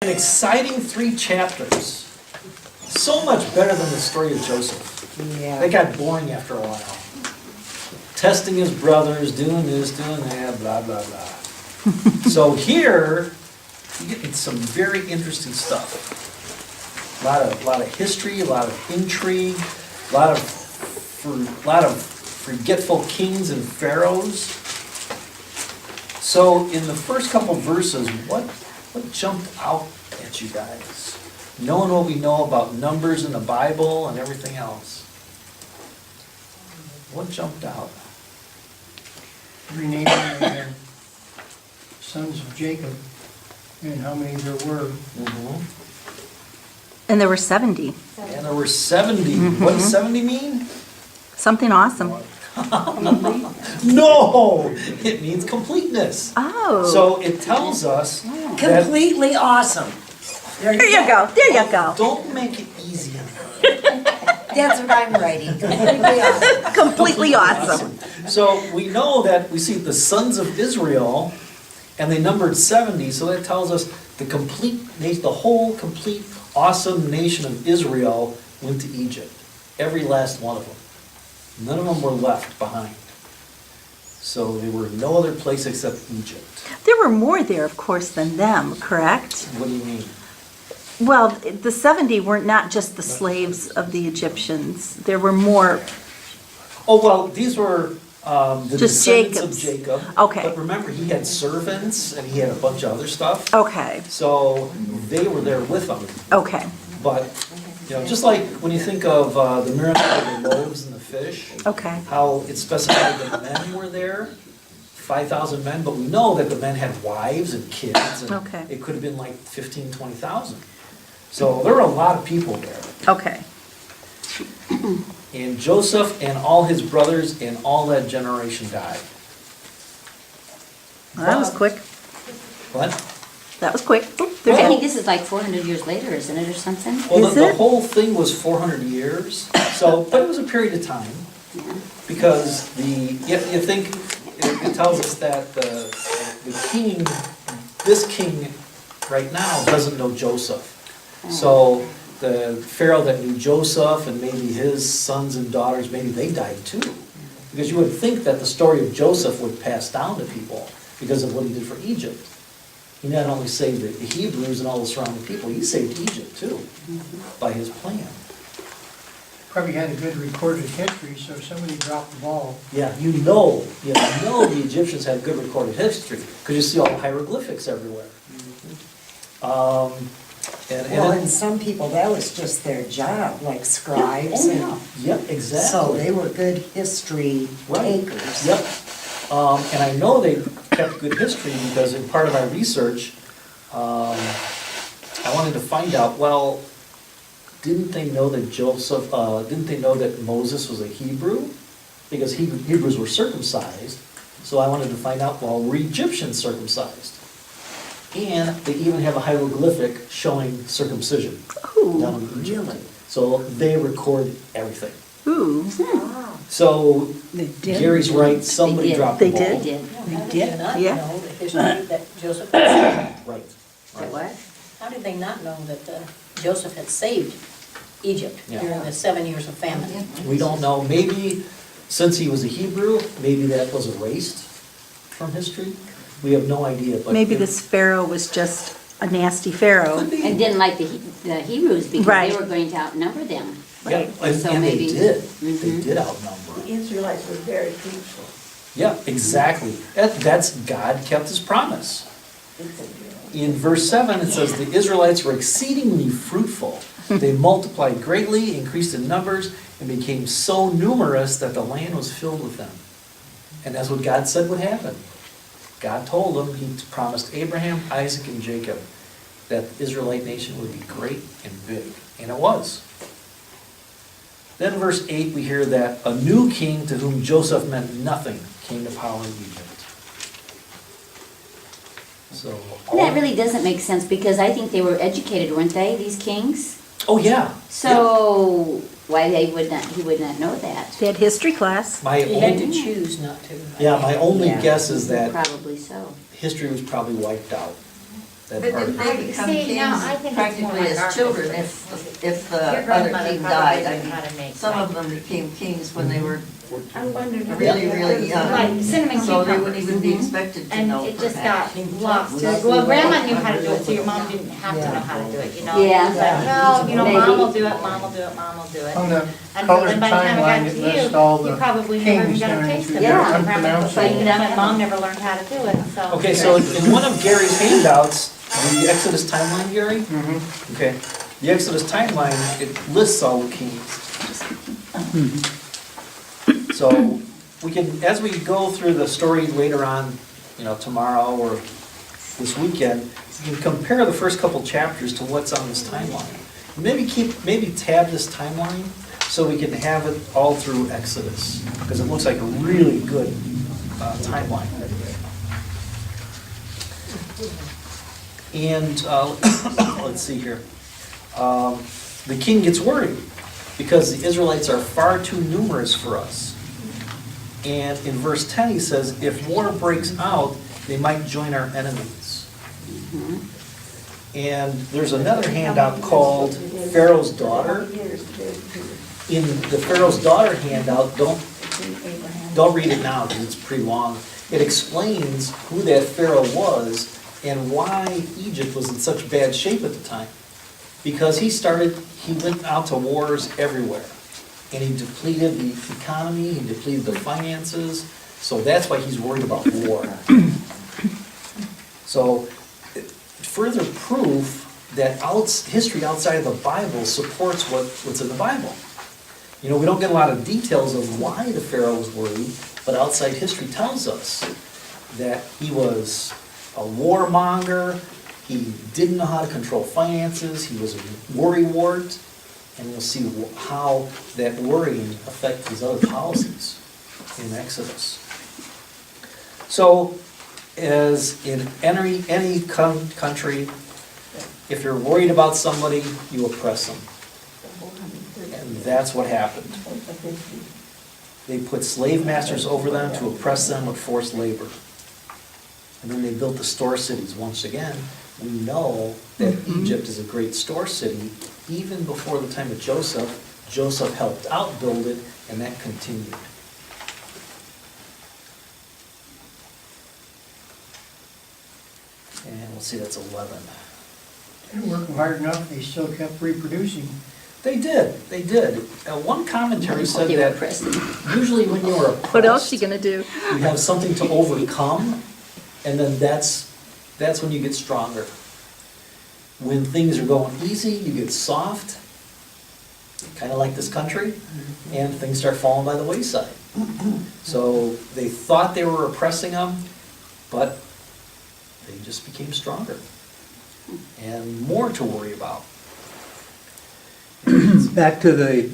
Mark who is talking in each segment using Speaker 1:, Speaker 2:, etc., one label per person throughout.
Speaker 1: An exciting 3 chapters. So much better than the story of Joseph.
Speaker 2: Yeah.
Speaker 1: That got boring after a while. Testing his brothers, doing this, doing that, blah, blah, blah. So here, you get some very interesting stuff. A lot of history, a lot of intrigue, a lot of forgetful kings and pharaohs. So in the first couple verses, what jumped out at you guys? Knowing what we know about numbers in the Bible and everything else. What jumped out?
Speaker 3: Renaming the sons of Jacob and how many there were.
Speaker 4: And there were 70.
Speaker 1: And there were 70. What does 70 mean?
Speaker 4: Something awesome.
Speaker 1: No! It means completeness.
Speaker 4: Oh.
Speaker 1: So it tells us that
Speaker 2: Completely awesome.
Speaker 4: There you go. There you go.
Speaker 1: don't make it easy.
Speaker 2: That's what I'm writing. Completely awesome.
Speaker 4: Completely awesome.
Speaker 1: So we know that we see the sons of Israel, and they numbered 70, so that tells us the whole complete awesome nation of Israel went to Egypt. Every last one of them. None of them were left behind. So they were in no other place except Egypt.
Speaker 4: There were more there, of course, than them, correct?
Speaker 1: What do you mean?
Speaker 4: Well, the 70 were not just the slaves of the Egyptians. There were more.
Speaker 1: Oh, well, these were the
Speaker 4: Just
Speaker 1: descendants of
Speaker 4: Jacob's.
Speaker 1: Jacob.
Speaker 4: Okay.
Speaker 1: But remember, he had servants and he had a bunch of other stuff.
Speaker 4: Okay.
Speaker 1: So they were there with him.
Speaker 4: Okay.
Speaker 1: But, just like when you think of the miracle of the loaves and the fish,
Speaker 4: Okay.
Speaker 1: how it specified that men were there, 5,000 men, but we know that the men had wives and kids, and
Speaker 4: Okay.
Speaker 1: it could have been like 15, 20,000. So there were a lot of people there.
Speaker 4: Okay.
Speaker 1: And Joseph and all his brothers and all that generation died.
Speaker 4: Well, that was quick.
Speaker 1: What?
Speaker 4: That was quick. Oop, they're
Speaker 5: I
Speaker 4: dead.
Speaker 5: think this is like 400 years later, isn't it, or something?
Speaker 1: Well,
Speaker 4: Is
Speaker 1: the
Speaker 4: it?
Speaker 1: whole thing was 400 years, but it was a period of time.
Speaker 5: Yeah.
Speaker 1: Because you think, it tells us that the king, this king right now doesn't know Joseph. So the Pharaoh that knew Joseph and maybe his sons and daughters, maybe they died too. Because you would think that the story of Joseph would pass down to people because of what he did for Egypt. He not only saved the Hebrews and all the surrounding people, he saved Egypt too, by his plan.
Speaker 3: Probably had a good recorded history, so if somebody dropped the ball.
Speaker 1: Yeah, you know the Egyptians had good recorded history, because you see all the hieroglyphics everywhere.
Speaker 2: Well, and some people, that was just their job, like scribes. and
Speaker 1: Yep,
Speaker 2: So
Speaker 1: exactly.
Speaker 2: they were good history makers.
Speaker 1: Yep. And I know they kept good history because in part of my research, I wanted to find out, well, didn't they know that Moses was a Hebrew? Because Hebrews were circumcised. So I wanted to find out, well, were Egyptians circumcised? And they even have a hieroglyphic showing circumcision down in Egypt. So they record everything.
Speaker 4: Ooh.
Speaker 1: So
Speaker 2: They did.
Speaker 1: Gary's right, somebody
Speaker 5: They did.
Speaker 1: dropped the
Speaker 4: They
Speaker 1: ball.
Speaker 4: did?
Speaker 5: They did.
Speaker 6: How did they not
Speaker 4: Yeah.
Speaker 6: know the history that Joseph had saved?
Speaker 1: Right.
Speaker 5: Say what?
Speaker 6: How did they not know that Joseph had saved Egypt
Speaker 1: Yeah.
Speaker 6: during the 7 years of famine?
Speaker 1: We don't know, maybe since he was a Hebrew, maybe that was erased from history. We have no idea, but.
Speaker 4: Maybe this Pharaoh was just a nasty Pharaoh.
Speaker 1: Could be.
Speaker 5: And didn't like the Hebrews because
Speaker 4: Right.
Speaker 5: they were going to outnumber them.
Speaker 1: Yeah, and
Speaker 5: So
Speaker 1: and they
Speaker 5: maybe-
Speaker 1: did, they
Speaker 5: Mhm.
Speaker 1: did outnumber.
Speaker 6: The Israelites were very fruitful.
Speaker 1: Yeah, exactly. That's, God kept his promise. In verse 7, it says, "The Israelites were exceedingly fruitful. They multiplied greatly, increased in numbers, and became so numerous that the land was filled with them." And that's what God said would happen. God told them, he promised Abraham, Isaac, and Jacob that the Israelite nation would be great and big. And it was. Then in verse 8, we hear that a new king to whom Joseph meant nothing came to power in Egypt. So.
Speaker 5: And that really doesn't make sense because I think they were educated, weren't they, these kings?
Speaker 1: Oh, yeah.
Speaker 5: So why he would not know that?
Speaker 4: They had history class.
Speaker 1: My
Speaker 6: He had to
Speaker 1: only,
Speaker 6: choose not to.
Speaker 1: yeah, my only
Speaker 5: Yeah.
Speaker 1: guess is that
Speaker 5: Probably so.
Speaker 1: history was probably wiped out. that
Speaker 7: But
Speaker 1: part.
Speaker 7: didn't they become
Speaker 8: See, no, I
Speaker 7: kings
Speaker 8: think it's more
Speaker 7: practically
Speaker 8: like
Speaker 7: as
Speaker 8: our
Speaker 7: children
Speaker 8: history.
Speaker 7: if the
Speaker 8: Your
Speaker 7: other
Speaker 8: grandmother
Speaker 7: king
Speaker 8: probably
Speaker 7: died? I
Speaker 8: learned
Speaker 7: mean,
Speaker 8: how to make
Speaker 7: some of
Speaker 8: like-
Speaker 7: them became kings when they were
Speaker 8: I wondered if
Speaker 7: really,
Speaker 8: it-
Speaker 7: really young.
Speaker 8: Like cinnamon
Speaker 7: So they wouldn't
Speaker 8: cucumbers.
Speaker 7: even be expected to
Speaker 8: And
Speaker 7: know
Speaker 8: it just
Speaker 7: perhaps.
Speaker 8: got lost. Well, grandma knew how to do it, so your mom didn't have to know how to do it, you know?
Speaker 5: Yeah.
Speaker 8: It's like, no, you know,
Speaker 5: Maybe.
Speaker 8: mom will do it, mom will do it, mom will do it.
Speaker 3: On the
Speaker 8: And so
Speaker 3: colored
Speaker 8: then by the time
Speaker 3: timeline,
Speaker 8: it
Speaker 3: it
Speaker 8: got
Speaker 3: lists
Speaker 8: to
Speaker 3: all
Speaker 8: you, you
Speaker 3: the
Speaker 8: probably never even
Speaker 3: kings
Speaker 8: got a
Speaker 3: doing
Speaker 8: taste
Speaker 3: through
Speaker 8: of it.
Speaker 5: Yeah.
Speaker 8: Your grandma was like,
Speaker 5: Unpronounceable.
Speaker 8: my mom never learned how to do it, so.
Speaker 1: Okay, so in one of Gary's handouts, the Exodus timeline, Gary?
Speaker 3: Mhm.
Speaker 1: Okay, the Exodus timeline, it lists all the kings. So we can, as we go through the story later on, tomorrow or this weekend, we can compare the first couple chapters to what's on this timeline. Maybe tab this timeline so we can have it all through Exodus, because it looks like a really good timeline. And let's see here. The king gets worried because the Israelites are far too numerous for us. And in verse 10 he says, if war breaks out, they might join our enemies. And there's another handout called Pharaoh's Daughter. In the Pharaoh's Daughter handout, don't read it now because it's pretty long. It explains who that Pharaoh was and why Egypt was in such bad shape at the time. Because he went out to wars everywhere. And he depleted the economy, he depleted the finances, so that's why he's worried about war. So, further proof that history outside of the Bible supports what's in the Bible. We don't get a lot of details of why the Pharaoh was worried, but outside history tells us that he was a warmonger, he didn't know how to control finances, he was a worrywart, and we'll see how that worrying affects his other policies in Exodus. So, as in any country, if you're worried about somebody, you oppress them. And that's what happened. They put slave masters over them to oppress them with forced labor. And then they built the store cities. Once again, we know that Egypt is a great store city. Even before the time of Joseph, Joseph helped out build it, and that continued. And we'll see, that's 11.
Speaker 3: They were working hard enough, they still kept reproducing.
Speaker 1: They did. One commentary said
Speaker 5: They were
Speaker 1: that
Speaker 5: oppressing.
Speaker 1: usually when you're oppressed,
Speaker 4: What else you gonna do?
Speaker 1: you have something to overcome, and then that's when you get stronger. When things are going easy, you get soft, kind of like this country, and things start falling by the wayside. So they thought they were oppressing them, but they just became stronger and more to worry about.
Speaker 9: Back to the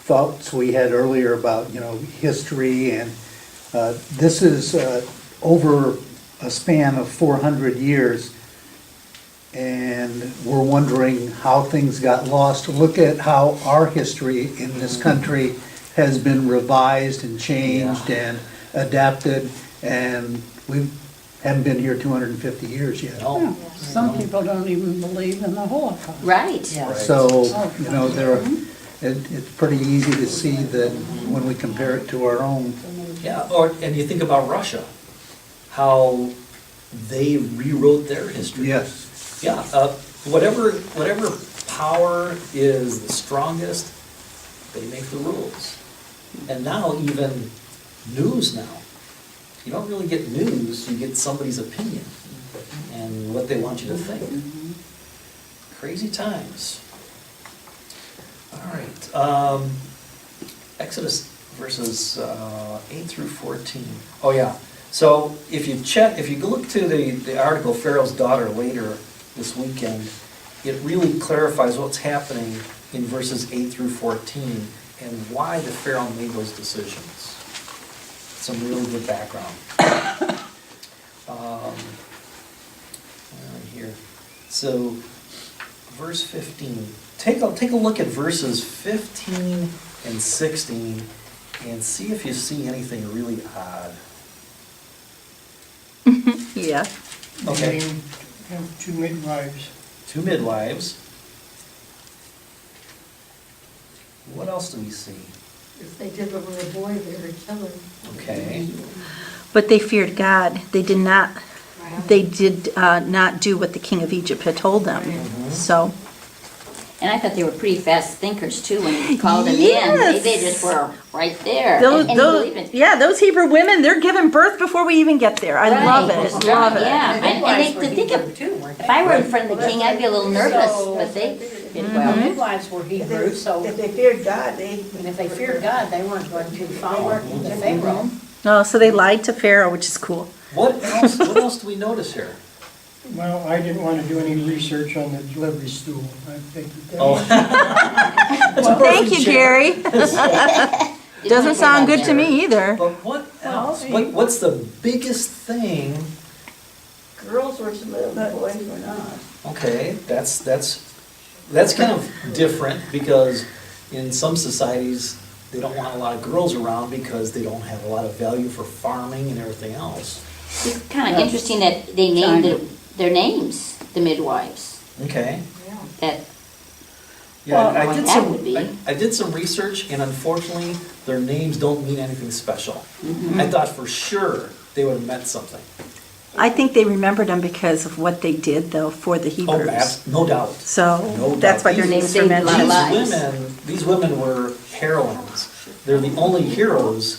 Speaker 9: thoughts we had earlier about, history, and this is over a span of 400 years, and we're wondering how things got lost. Look at how our history in this country has been revised and changed and adapted, and we haven't been here 250 years yet.
Speaker 1: No.
Speaker 10: Some people don't even believe in the Holocaust.
Speaker 5: Right.
Speaker 2: Yeah.
Speaker 9: So, it's pretty easy to see that when we compare it to our own.
Speaker 1: Yeah, and you think about Russia, how they rewrote their history.
Speaker 9: Yes.
Speaker 1: Yeah, whatever power is the strongest, they make the rules. And now even news now. You don't really get news, you get somebody's opinion and what they want you to think. Crazy times. All right, Exodus verses 8 through 14. Oh yeah, so if you look to the article Pharaoh's Daughter later this weekend, it really clarifies what's happening in verses 8 through 14 and why the Pharaoh made those decisions. Some really good background. Here. So, verse 15. Take a look at verses 15 and 16 and see if you see anything really odd.
Speaker 4: Yeah.
Speaker 1: Okay.
Speaker 3: They have 2 midwives.
Speaker 1: 2 midwives. What else do we see?
Speaker 10: If they deliver a boy, they would kill him.
Speaker 1: Okay,
Speaker 4: But they feared God. They did not do what the king of Egypt had told them. So,
Speaker 5: And I thought they were pretty fast thinkers too when you called them in.
Speaker 4: Yes.
Speaker 5: They just were right there.
Speaker 4: those,
Speaker 5: And you believe it.
Speaker 4: those Hebrew women, they're giving birth before we even get there. I love
Speaker 5: Right.
Speaker 4: it, love it.
Speaker 5: Yeah,
Speaker 6: The midwives
Speaker 5: and
Speaker 6: were
Speaker 5: they, to think
Speaker 6: Hebrew
Speaker 5: of,
Speaker 6: too, weren't
Speaker 5: if
Speaker 6: they?
Speaker 5: I were in front of the king, I'd be a little nervous,
Speaker 6: So-
Speaker 5: but they did
Speaker 6: Well,
Speaker 5: well.
Speaker 6: midwives were Hebrew, so,
Speaker 10: If they feared God, they.
Speaker 6: and if they feared God, they weren't going to follow the Pharaoh.
Speaker 4: Oh, so they lied to Pharaoh, which is cool.
Speaker 1: what else do we notice here?
Speaker 3: Well, I didn't want to do any research on the delivery stool. I think that
Speaker 1: Oh.
Speaker 4: Thank you, Gary.
Speaker 5: Didn't
Speaker 4: Doesn't
Speaker 5: know
Speaker 4: sound
Speaker 5: about
Speaker 4: good to
Speaker 5: that.
Speaker 4: me either.
Speaker 1: But what else? What's the biggest thing?
Speaker 10: Girls were to live, boys were not.
Speaker 1: Okay, that's kind of different because in some societies, they don't want a lot of girls around because they don't have a lot of value for farming and everything else.
Speaker 5: It's kind of interesting that they named their names, the midwives.
Speaker 1: Okay.
Speaker 5: That,
Speaker 1: Yeah,
Speaker 5: Well, that would be.
Speaker 1: I did some research and unfortunately, their names don't mean anything special. I thought for sure they would have meant something.
Speaker 4: I think they remembered them because of what they did, though, for the
Speaker 1: Oh,
Speaker 4: Hebrews.
Speaker 1: no doubt.
Speaker 4: So
Speaker 1: No
Speaker 4: that's
Speaker 1: doubt.
Speaker 4: why their
Speaker 1: These-
Speaker 4: names are
Speaker 5: saved a lot of
Speaker 4: mentioned.
Speaker 5: lives.
Speaker 1: These women were heroines. They're the only heroes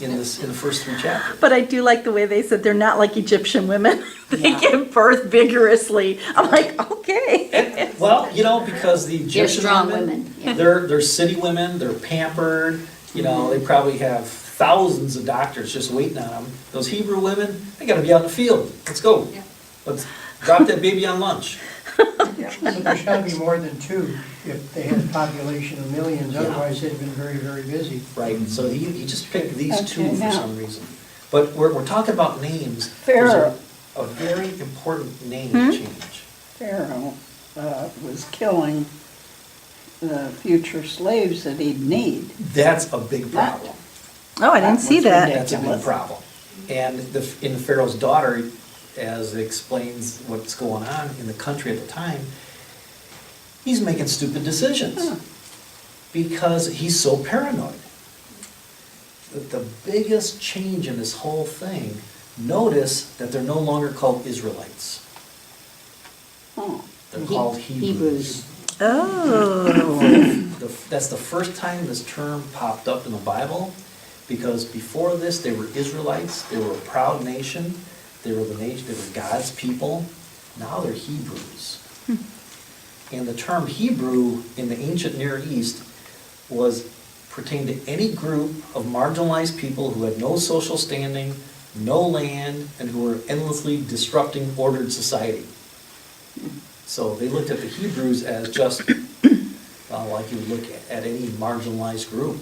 Speaker 1: in the first 3 chapters.
Speaker 4: But I do like the way they said they're not like Egyptian women. They give birth vigorously. I'm like, okay.
Speaker 1: And, well, because the Egyptian
Speaker 5: strong women, yeah.
Speaker 1: they're city women, they're pampered, they probably have thousands of doctors just waiting on them. Those Hebrew women, they gotta be out in the field. Let's go. Let's drop that baby on lunch.
Speaker 3: So there's got to be more than 2 if they had a population of millions,
Speaker 1: Yeah.
Speaker 3: otherwise they'd have been very, very busy.
Speaker 1: Right, so he just picked these 2
Speaker 10: Okay,
Speaker 1: for
Speaker 10: now-
Speaker 1: some reason. But we're talking about names.
Speaker 10: Pharaoh.
Speaker 1: There's a very important name change.
Speaker 10: Pharaoh was killing the future slaves that he'd need.
Speaker 1: That's a big problem.
Speaker 4: Oh, I didn't see that.
Speaker 1: That's a big problem. And in Pharaoh's daughter, as it explains what's going on in the country at the time, he's making stupid decisions because he's so paranoid. The biggest change in this whole thing, notice that they're no longer called Israelites.
Speaker 10: Oh.
Speaker 1: They're called Hebrews.
Speaker 4: Oh.
Speaker 1: That's the first time this term popped up in the Bible, because before this, they were Israelites, they were a proud nation, they were God's people. Now they're Hebrews. And the term Hebrew in the ancient Near East pertained to any group of marginalized people who had no social standing, no land, and who were endlessly disrupting ordered society. So they looked at the Hebrews as just like you would look at any marginalized group.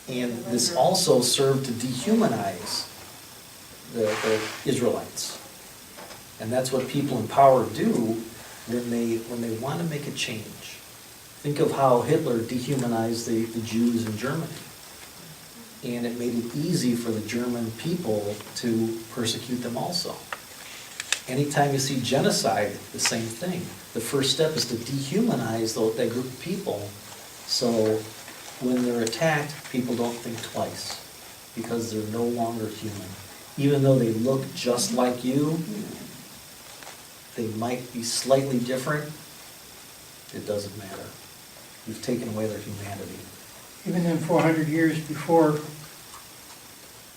Speaker 1: And this also served to dehumanize the Israelites. And that's what people in power do when they want to make a change. Think of how Hitler dehumanized the Jews in Germany. And it made it easy for the German people to persecute them also. Anytime you see genocide, the same thing. The first step is to dehumanize that group of people, so when they're attacked, people don't think twice, because they're no longer human. Even though they look just like you, they might be slightly different, it doesn't matter. You've taken away their humanity.
Speaker 3: Even then, 400 years before,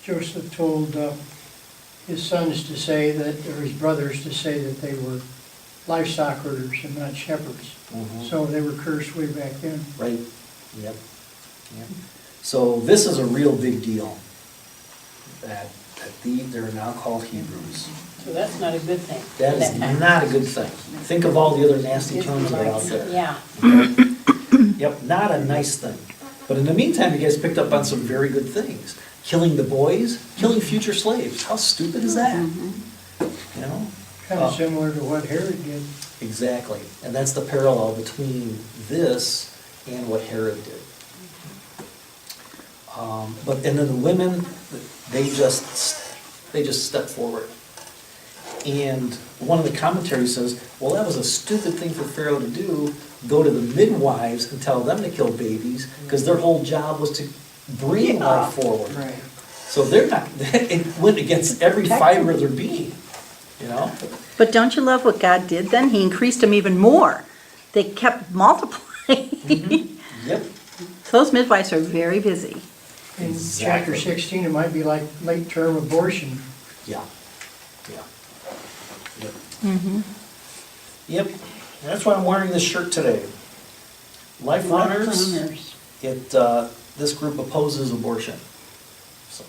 Speaker 3: Joseph told his sons to say that, or his brothers to say that they were livestock herders and not shepherds.
Speaker 1: Mhm.
Speaker 3: So they were cursed way back then.
Speaker 1: Right, yep. So this is a real big deal, that they're now called Hebrews.
Speaker 6: So that's not a good thing.
Speaker 1: That
Speaker 6: at
Speaker 1: is
Speaker 6: time.
Speaker 1: not a good thing. Think of all the other nasty terms that are out there.
Speaker 6: Yeah.
Speaker 1: Okay? Yep, not a nice thing. But in the meantime, you guys picked up on some very good things. Killing the boys, killing future slaves. How stupid is that? You know?
Speaker 3: Kind of similar to what Herod did.
Speaker 1: Exactly. And that's the parallel between this and what Herod did. And then the women, they just They just stepped forward. And one of the commentaries says, well, that was a stupid thing for Pharaoh to do, go to the midwives and tell them to kill babies, because their whole job was to bring life forward.
Speaker 2: Right.
Speaker 1: So they're not, it went against every fiber of their being, you know?
Speaker 4: But don't you love what God did then? He increased them even more. They kept multiplying.
Speaker 1: Yep.
Speaker 4: Those midwives are very busy.
Speaker 3: In
Speaker 1: Exactly.
Speaker 3: chapter 16, it might be like late-term abortion.
Speaker 1: Yeah, yeah. Yep. Yep, that's why I'm wearing this shirt today. Life Runners, this group opposes abortion. So,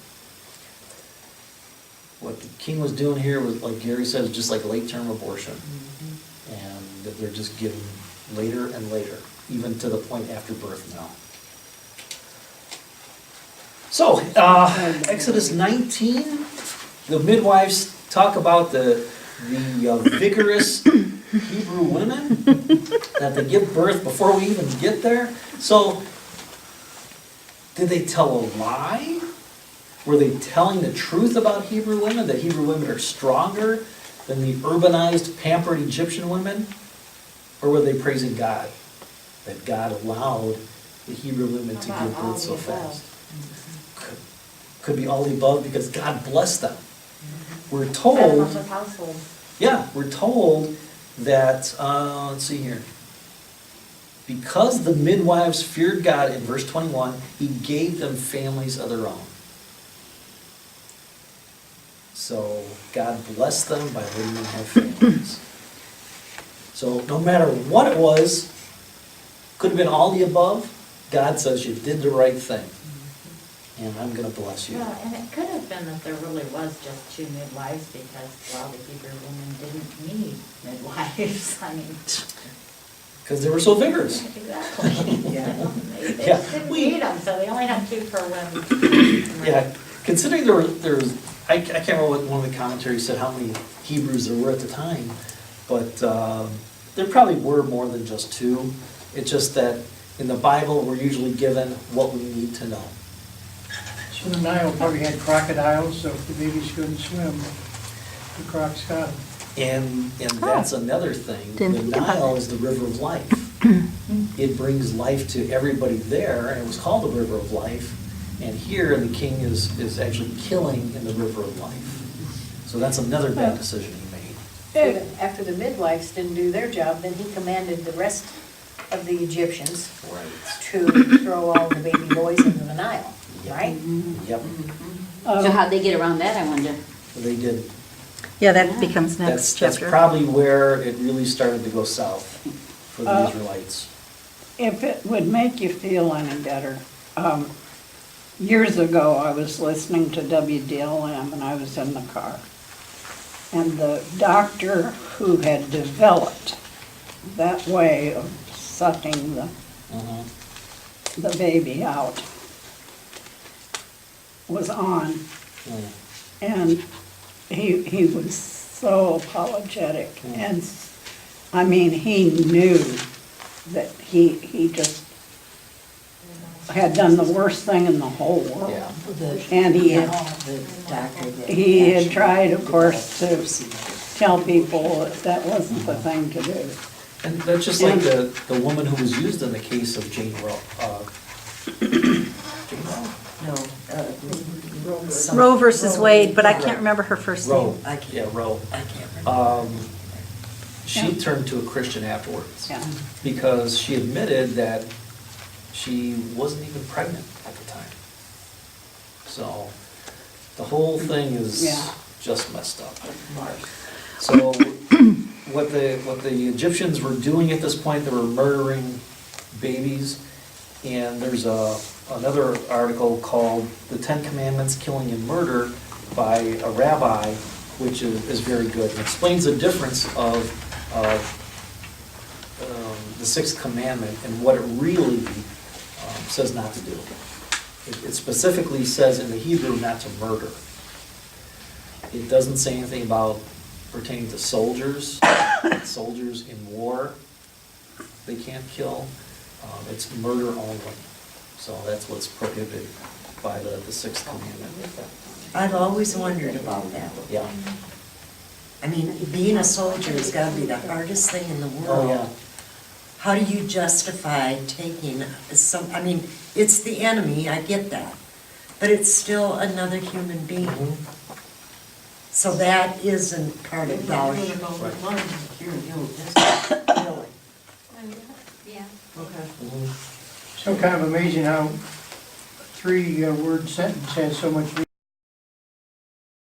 Speaker 1: what the king was doing here was, like Gary said, just like late-term abortion. And that they're just getting later and later, even to the point after birth now. So, Exodus 19, the midwives talk about the vigorous Hebrew women that they give birth before we even get there. So, did they tell a lie? Were they telling the truth about Hebrew women, that Hebrew women are stronger than the urbanized, pampered Egyptian women? Or were they praising God, that God allowed the Hebrew women to give birth so fast? Could be all the above, because God blessed them. We're told, yeah, we're told that, let's see here. Because the midwives feared God, in verse 21, he gave them families of their own. So God blessed them by letting them have families. So no matter what it was, could have been all the above, God says you did the right thing. And I'm going to bless you.
Speaker 8: Well, and it could have been that there really was just 2 midwives because, well, the Hebrew women didn't need midwives. I mean,
Speaker 1: Because they were so vigorous.
Speaker 8: exactly.
Speaker 2: Yeah.
Speaker 8: They
Speaker 1: Yeah.
Speaker 8: didn't need them, so they only had 2 per women.
Speaker 1: Yeah, considering there was, I can't remember what one of the commentaries said, how many Hebrews there were at the time, but there probably were more than just 2. It's just that in the Bible, we're usually given what we need to know.
Speaker 3: So the Nile probably had crocodiles, so if the babies couldn't swim, the crocs got them.
Speaker 1: And that's another thing.
Speaker 4: Didn't
Speaker 1: The
Speaker 4: think about
Speaker 1: Nile
Speaker 4: that.
Speaker 1: is the river of life. It brings life to everybody there, and it was called the river of life. And here, the king is actually killing in the river of life. So that's another bad decision he made.
Speaker 6: After the midwives didn't do their job, then he commanded the rest of the Egyptians
Speaker 1: Right.
Speaker 6: to throw all the baby boys into the Nile, right?
Speaker 1: Yep,
Speaker 5: So how'd they get around that, I wonder?
Speaker 1: they did.
Speaker 4: Yeah, that becomes next
Speaker 1: That's
Speaker 4: chapter.
Speaker 1: probably where it really started to go south for the Israelites.
Speaker 10: If it would make you feel any better, years ago, I was listening to WDLM and I was in the car. And the doctor who had developed that way of sucking the baby out was on. And he was so apologetic. And, I mean, he knew that he just had done the worst thing in the whole world.
Speaker 1: Yeah.
Speaker 10: And he had,
Speaker 2: The doctor that
Speaker 10: he had
Speaker 2: actually
Speaker 10: tried, of course, to
Speaker 2: proceeded.
Speaker 10: tell people that wasn't the thing to do.
Speaker 1: And that's just like the woman who was used in the case of Jane Roe. Jane Roe?
Speaker 2: No.
Speaker 4: Roe versus Wade, but I can't remember her first
Speaker 1: Roe,
Speaker 4: name.
Speaker 2: I can't-
Speaker 1: yeah, Roe.
Speaker 2: I can't remember.
Speaker 1: She turned to a Christian afterwards.
Speaker 10: Yeah.
Speaker 1: Because she admitted that she wasn't even pregnant at the time. So the whole thing is
Speaker 10: Yeah.
Speaker 1: just messed up. So what the Egyptians were doing at this point, they were murdering babies. And there's another article called "The 10 Commandments, Killing and Murder" by a rabbi, which is very good. It explains the difference of the 6th commandment and what it really says not to do. It specifically says in the Hebrew not to murder. It doesn't say anything about pertaining to soldiers. Soldiers in war, they can't kill. It's murder only. So that's what's prohibited by the 6th commandment.
Speaker 2: I've always wondered about that.
Speaker 1: Yeah.
Speaker 2: I mean, being a soldier has got to be the hardest thing in the world.
Speaker 1: Oh, yeah.
Speaker 2: How do you justify taking some, I mean, it's the enemy, I get that, but it's still another human being. So that isn't part of our,
Speaker 7: You're gonna go with one, you're gonna deal with this.
Speaker 2: really.
Speaker 5: Yeah.
Speaker 7: Okay.
Speaker 3: So kind of amazing how a three-word sentence has so much meaning.